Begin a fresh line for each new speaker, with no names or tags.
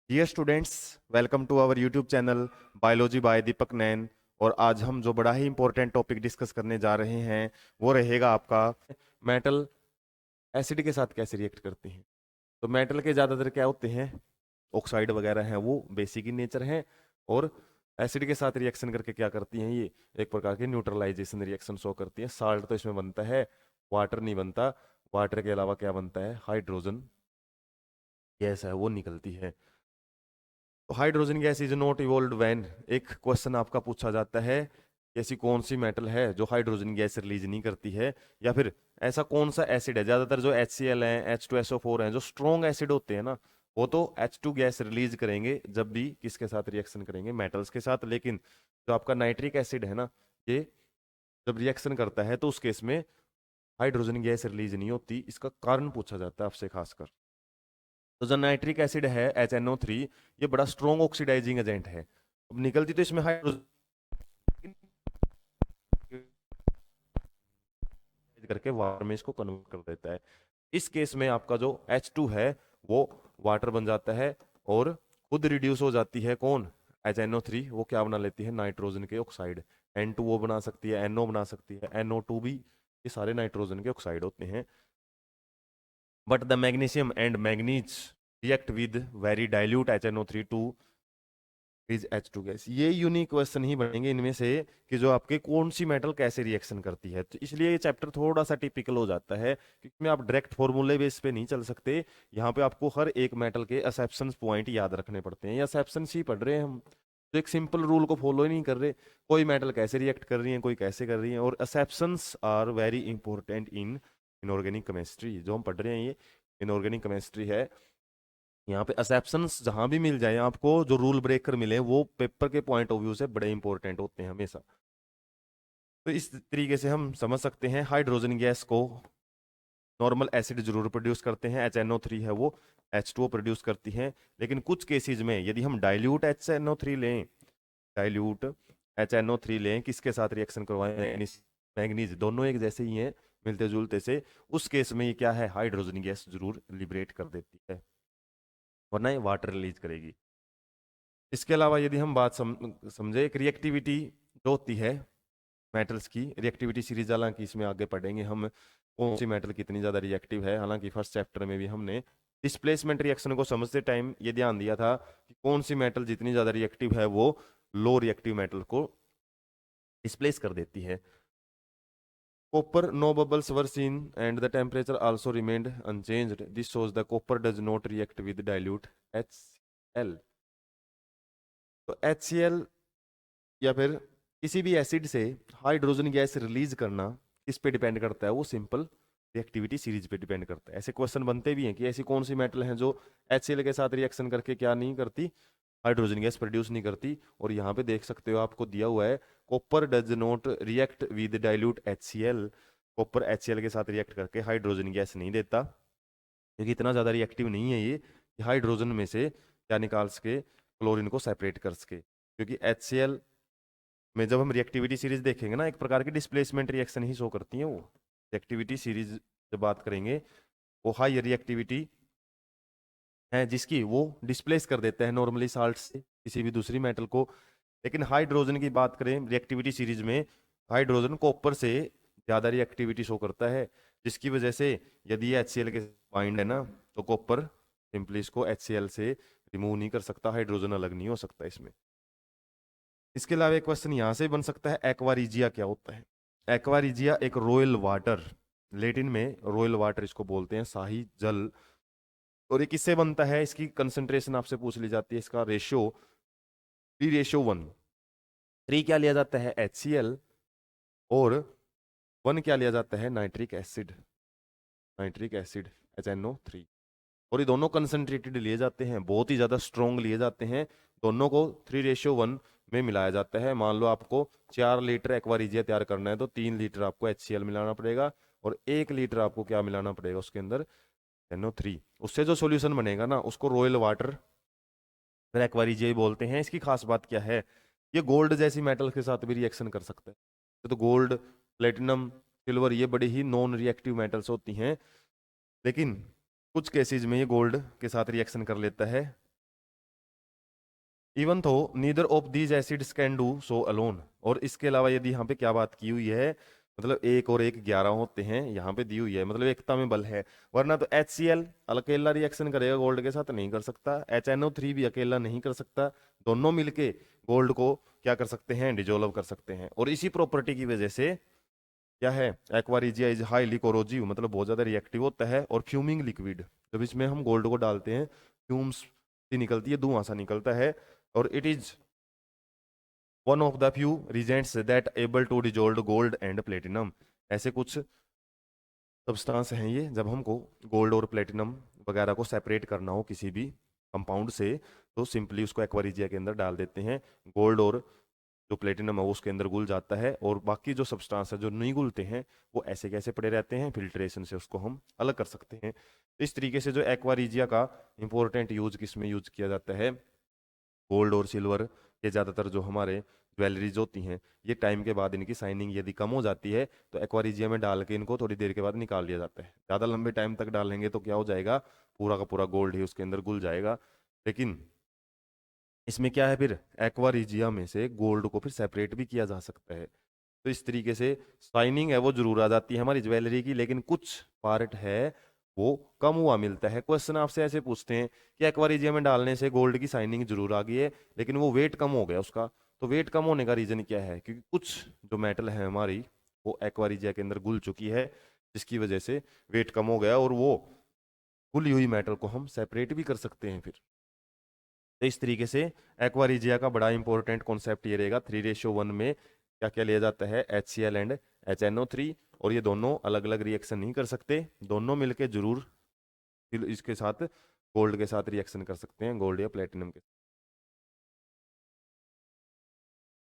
Dear students, welcome to our YouTube channel biology by Deepak Nain. और आज हम जो बड़ा ही इंपॉर्टेंट टॉपिक डिस्कस करने जा रहे हैं वो रहेगा आपका मेटल एसिड के साथ कैसे रिएक्ट करते हैं। तो मेटल के ज़्यादातर क्या होते हैं, ऑक्साइड वगैरह हैं, वो बेसिक इन नेचर हैं। और एसिड के साथ रिएक्शन करके क्या करती हैं, ये एक प्रकार की न्यूट्रलाइजेशन रिएक्शन शो करती है। साल्ट तो इसमें बनता है, वाटर नहीं बनता। वाटर के अलावा क्या बनता है, हाइड्रोजन गैस है वो निकलती है। तो hydrogen gas is not evolved when, एक क्वेश्चन आपका पूछा जाता है कि ऐसी कौन सी मेटल है जो हाइड्रोजन गैस रिलीज नहीं करती है, या फिर ऐसा कौन सा एसिड है। ज्यादातर जो HCl है, H2SO4 है, जो स्ट्रॉन्ग एसिड होते हैं ना, वो तो H2 गैस रिलीज करेंगे जब भी किसके साथ रिएक्शन करेंगे, मेटल्स के साथ। लेकिन जो आपका नाइट्रिक एसिड है ना, ये जब रिएक्शन करता है तो उस केस में हाइड्रोजन गैस रिलीज नहीं होती। इसका कारण पूछा जाता है आपसे खासकर। तो जो नाइट्रिक एसिड है HNO3, ये बड़ा स्ट्रॉन्ग ऑक्सीडाइजिंग एजेंट है। अब निकलती तो इसमें हाइड्रोजन करके वाटर में इसको कन्वर्ट कर देता है। इस केस में आपका जो H2 है वो वाटर बन जाता है और खुद रिड्यूस हो जाती है। कौन? HNO3 वो क्या बना लेती है, नाइट्रोजन के ऑक्साइड। N2O बना सकती है, NO बना सकती है, NO2 भी, ये सारे नाइट्रोजन के ऑक्साइड होते हैं। But the magnesium and manganese react with very dilute HNO3 two is H2 gas. ये यूनिक क्वेश्चन ही बनेंगे इनमें से कि जो आपके कौन सी मेटल कैसे रिएक्शन करती है। तो इसलिए ये चैप्टर थोड़ा सा टिपिकल हो जाता है, क्योंकि में आप डायरेक्ट फॉर्मूले बेस पे नहीं चल सकते। यहाँ पे आपको हर एक मेटल के एक्सेप्शन पॉइंट याद रखने पड़ते हैं। ये एक्सेप्शन ही पढ़ रहे हैं हम, तो एक सिंपल रूल को फॉलो ही नहीं कर रहे। कोई मेटल कैसे रिएक्ट कर रही है, कोई कैसे कर रही है। और exceptions are very important in inorganic chemistry. जो हम पढ़ रहे हैं ये इनऑर्गेनिक केमिस्ट्री है। यहाँ पे एक्सेप्शंस जहां भी मिल जाए आपको, जो रूल ब्रेकर मिले, वो पेपर के पॉइंट ऑफ व्यू से बड़े इंपॉर्टेंट होते हैं हमेशा। तो इस तरीके से हम समझ सकते हैं हाइड्रोजन गैस को नॉर्मल एसिड जरूर प्रोड्यूस करते हैं। HNO3 है वो H2O प्रोड्यूस करती हैं। लेकिन कुछ केसेस में यदि हम डाइल्यूट HNO3 लें, डाइल्यूट HNO3 लें, किसके साथ रिएक्शन करवाएं, मैग्नीज, दोनों एक जैसे ही हैं, मिलते जुलते से, उस केस में ये क्या है, हाइड्रोजन गैस जरूर लिबरेट कर देती है, वरना ये वाटर रिलीज करेगी। इसके अलावा यदि हम बात समझे, एक रिएक्टिविटी जो होती है मेटल्स की, रिएक्टिविटी सीरीज, हालांकि इसमें आगे पढ़ेंगे हम कौन सी मेटल कितनी ज़्यादा रिएक्टिव है। हालांकि फर्स्ट चैप्टर में भी हमने डिस्प्लेसमेंट रिएक्शन को समझते टाइम ये ध्यान दिया था कि कौन सी मेटल जितनी ज़्यादा रिएक्टिव है वो लो रिएक्टिव मेटल को डिस्प्लेस कर देती है। Copper, no bubbles were seen and the temperature also remained unchanged. This shows the copper does not react with dilute HCl. तो HCl या फिर किसी भी एसिड से हाइड्रोजन गैस रिलीज करना किस पे डिपेंड करता है, वो सिंपल रिएक्टिविटी सीरीज पे डिपेंड करता है। ऐसे क्वेश्चन बनते भी हैं कि ऐसी कौन सी मेटल है जो HCl के साथ रिएक्शन करके क्या नहीं करती, हाइड्रोजन गैस प्रोड्यूस नहीं करती। और यहाँ पे देख सकते हो, आपको दिया हुआ है copper does not react with dilute HCl। Copper HCl के साथ रिएक्ट करके हाइड्रोजन गैस नहीं देता, क्योंकि इतना ज़्यादा रिएक्टिव नहीं है ये कि हाइड्रोजन में से क्या निकाल सके, क्लोरीन को सेपरेट कर सके। क्योंकि HCl में जब हम रिएक्टिविटी सीरीज देखेंगे ना, एक प्रकार की डिस्प्लेसमेंट रिएक्शन ही शो करती है वो। रिएक्टिविटी सीरीज जब बात करेंगे, वो हाई रिएक्टिविटी है जिसकी वो डिस्प्लेस कर देते हैं नॉर्मली साल्ट से किसी भी दूसरी मेटल को। लेकिन हाइड्रोजन की बात करें रिएक्टिविटी सीरीज में, हाइड्रोजन कॉपर से ज़्यादा रिएक्टिविटी शो करता है, जिसकी वजह से यदि ये HCl के बाइंड है ना, तो कॉपर सिंपली इसको HCl से रिमूव नहीं कर सकता, हाइड्रोजन अलग नहीं हो सकता इसमें। इसके अलावा एक क्वेश्चन यहाँ से बन सकता है, एक्वारिजिया क्या होता है। एक्वारिजिया एक रॉयल वाटर, लेटिन में रॉयल वाटर इसको बोलते हैं, शाही जल। और ये किससे बनता है, इसकी कंसंट्रेशन आपसे पूछ ली जाती है, इसका रेशियो 3:1। 3 क्या लिया जाता है, HCl, और 1 क्या लिया जाता है, nitric acid. Nitric acid HNO3। और ये दोनों कंसंट्रेटेड लिए जाते हैं, बहुत ही ज़्यादा स्ट्रॉन्ग लिए जाते हैं। दोनों को 3:1 में मिलाया जाता है। मान लो आपको 4 लीटर एक्वारिजिया तैयार करना है, तो 3 लीटर आपको HCl मिलाना पड़ेगा, और 1 लीटर आपको क्या मिलाना पड़ेगा उसके अंदर, NO3। उससे जो सॉल्यूशन बनेगा ना, उसको रॉयल वाटर फिर एक्वारिजिया ही बोलते हैं। इसकी खास बात क्या है, ये गोल्ड जैसी मेटल के साथ भी रिएक्शन कर सकता है। तो गोल्ड, प्लेटिनम, सिल्वर, ये बड़ी ही नॉन रिएक्टिव मेटल्स होती हैं। लेकिन कुछ केसेस में ये गोल्ड के साथ रिएक्शन कर लेता है, इवन तो neither of these acids can do so alone. और इसके अलावा यदि यहाँ पे क्या बात की हुई है, मतलब एक और एक 11 होते हैं यहाँ पे दी हुई है, मतलब एकता में बल है। वरना तो HCl अकेला रिएक्शन करेगा गोल्ड के साथ, नहीं कर सकता। HNO3 भी अकेला नहीं कर सकता। दोनों मिलके गोल्ड को क्या कर सकते हैं, डिजोल्व कर सकते हैं। और इसी प्रॉपर्टी की वजह से क्या है, aqua regia is highly corrosive, मतलब बहुत ज्यादा रिएक्टिव होता है। और फ्यूमिंग लिक्विड, जब इसमें हम गोल्ड को डालते हैं फ्यूम्स सी निकलती है, धुआं सा निकलता है। और it is one of the few reagents that able to dissolve gold and platinum. ऐसे कुछ सब्सटेंस हैं ये, जब हमको गोल्ड और प्लेटिनम वगैरह को सेपरेट करना हो किसी भी कंपाउंड से, तो सिंपली उसको एक्वारिजिया के अंदर डाल देते हैं। गोल्ड और जो प्लेटिनम है वो उसके अंदर घुल जाता है, और बाकी जो सब्सटेंस है जो नहीं घुलते हैं वो ऐसे कैसे पड़े रहते हैं, फिल्ट्रेशन से उसको हम अलग कर सकते हैं। तो इस तरीके से जो एक्वारिजिया का इंपॉर्टेंट यूज किस में यूज किया जाता है, गोल्ड और सिल्वर के ज़्यादातर जो हमारे ज्वेलरीज होती हैं, ये टाइम के बाद इनकी शाइनिंग यदि कम हो जाती है तो एक्वारिजिया में डाल के इनको थोड़ी देर के बाद निकाल लिया जाता है। ज़्यादा लंबे टाइम तक डालेंगे तो क्या हो जाएगा, पूरा का पूरा गोल्ड ही उसके अंदर घुल जाएगा। लेकिन इसमें क्या है, फिर एक्वारिजिया में से गोल्ड को फिर सेपरेट भी किया जा सकता है। तो इस तरीके से शाइनिंग है वो जरूर आ जाती है हमारी ज्वेलरी की, लेकिन कुछ पार्ट है वो कम हुआ मिलता है। क्वेश्चन आपसे ऐसे पूछते हैं कि एक्वारिजिया में डालने से गोल्ड की शाइनिंग जरूर आ गई है, लेकिन वो वेट कम हो गया उसका। तो वेट कम होने का रीजन क्या है, क्योंकि कुछ जो मेटल है हमारी वो एक्वारिजिया के अंदर घुल चुकी है, जिसकी वजह से वेट कम हो गया, और वो घुली हुई मेटल को हम सेपरेट भी कर सकते हैं फिर। तो इस तरीके से एक्वारिजिया का बड़ा इंपॉर्टेंट कॉन्सेप्ट ये रहेगा। 3:1 में क्या क्या लिया जाता है, HCl एंड HNO3। और ये दोनों अलग अलग रिएक्शन नहीं कर सकते, दोनों मिलके जरूर इसके साथ गोल्ड के साथ रिएक्शन कर सकते हैं, गोल्ड या प्लेटिनम के।